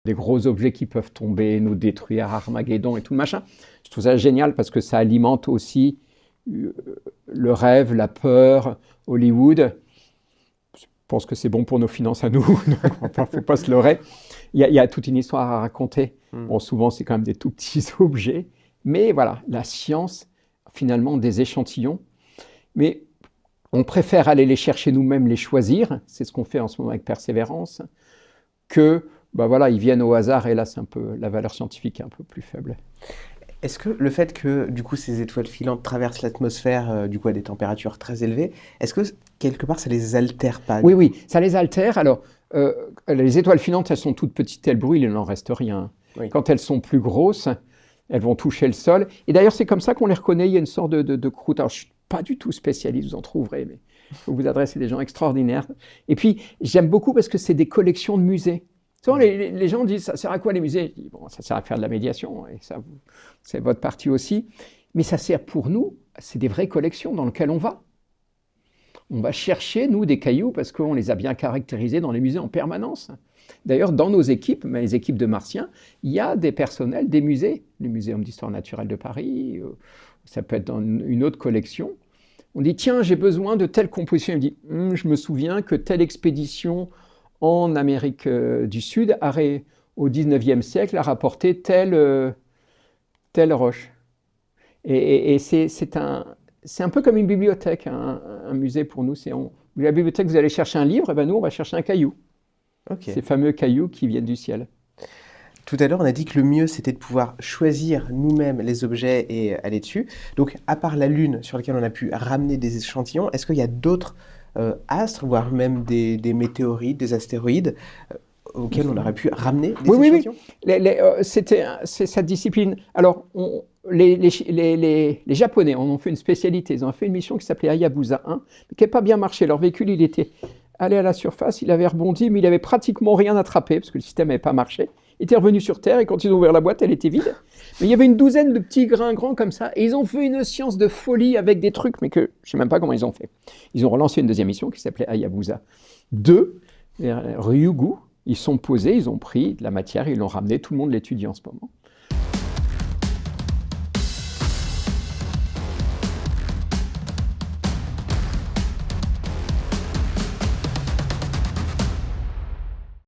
des gros objets qui peuvent tomber, nous détruire, Armageddon et tout le machin. Je trouve ça génial parce que ça alimente aussi le rêve, la peur, Hollywood. Je pense que c'est bon pour nos finances à nous, donc il ne faut pas se leurrer. Il y a toute une histoire à raconter. Bon, souvent, c'est quand même des tout petits objets. Mais voilà, la science, finalement, des échantillons. Mais on préfère aller les chercher nous-mêmes, les choisir. C'est ce qu'on fait en ce moment avec Persévérance. Que, voilà, ils viennent au hasard. Et là, c'est un peu, la valeur scientifique est un peu plus faible. Est-ce que le fait que, du coup, ces étoiles filantes traversent l'atmosphère, du coup, à des températures très élevées, est-ce que, quelque part, ça les altère pas? Oui, ça les altère. Alors, les étoiles filantes, elles sont toutes petites, elles brûlent, il n'en reste rien. Oui. Quand elles sont plus grosses, elles vont toucher le sol. Et d'ailleurs, c'est comme ça qu'on les reconnaît. Il y a une sorte de croûte. Alors, je ne suis pas du tout spécialiste, vous en trouverez, mais il faut vous adresser à des gens extraordinaires. Et puis, j'aime beaucoup parce que c'est des collections de musées. Souvent, les gens disent, ça sert à quoi les musées? Je dis, bon, ça sert à faire de la médiation, et ça, c'est votre partie aussi. Mais ça sert pour nous, c'est des vraies collections dans lesquelles on va. On va chercher, nous, des cailloux, parce qu'on les a bien caractérisés dans les musées en permanence. D'ailleurs, dans nos équipes, les équipes de Martiens, il y a des personnels des musées, le Muséum d'histoire naturelle de Paris, ça peut être dans une autre collection. On dit, tiens, j'ai besoin de telle composition. Il me dit, je me souviens que telle expédition en Amérique du Sud, au 19e siècle, a rapporté telle roche. Et c'est un peu comme une bibliothèque, un musée pour nous. La bibliothèque, vous allez chercher un livre, et ben nous, on va chercher un caillou. Okay. Ces fameux cailloux qui viennent du ciel. Tout à l'heure, on a dit que le mieux, c'était de pouvoir choisir nous-mêmes les objets et aller dessus. Donc, à part la Lune, sur laquelle on a pu ramener des échantillons, est-ce qu'il y a d'autres astres, voire même des météorites, des astéroïdes, auxquels on aurait pu ramener des échantillons? C'est sa discipline. Alors, les Japonais en ont fait une spécialité. Ils ont fait une mission qui s'appelait Hayabusa 1, mais qui n'a pas bien marché. Leur véhicule, il était allé à la surface, il avait rebondi, mais il n'avait pratiquement rien attrapé, parce que le système n'avait pas marché. Il était revenu sur Terre, et quand ils ont ouvert la boîte, elle était vide. Mais il y avait une douzaine de petits grains grands comme ça, et ils ont fait une science de folie avec des trucs, mais que je ne sais même pas comment ils ont fait. Ils ont relancé une deuxième mission qui s'appelait Hayabusa 2, Ryugu. Ils sont posés, ils ont pris de la matière, ils l'ont ramené, tout le monde l'étudie en ce moment.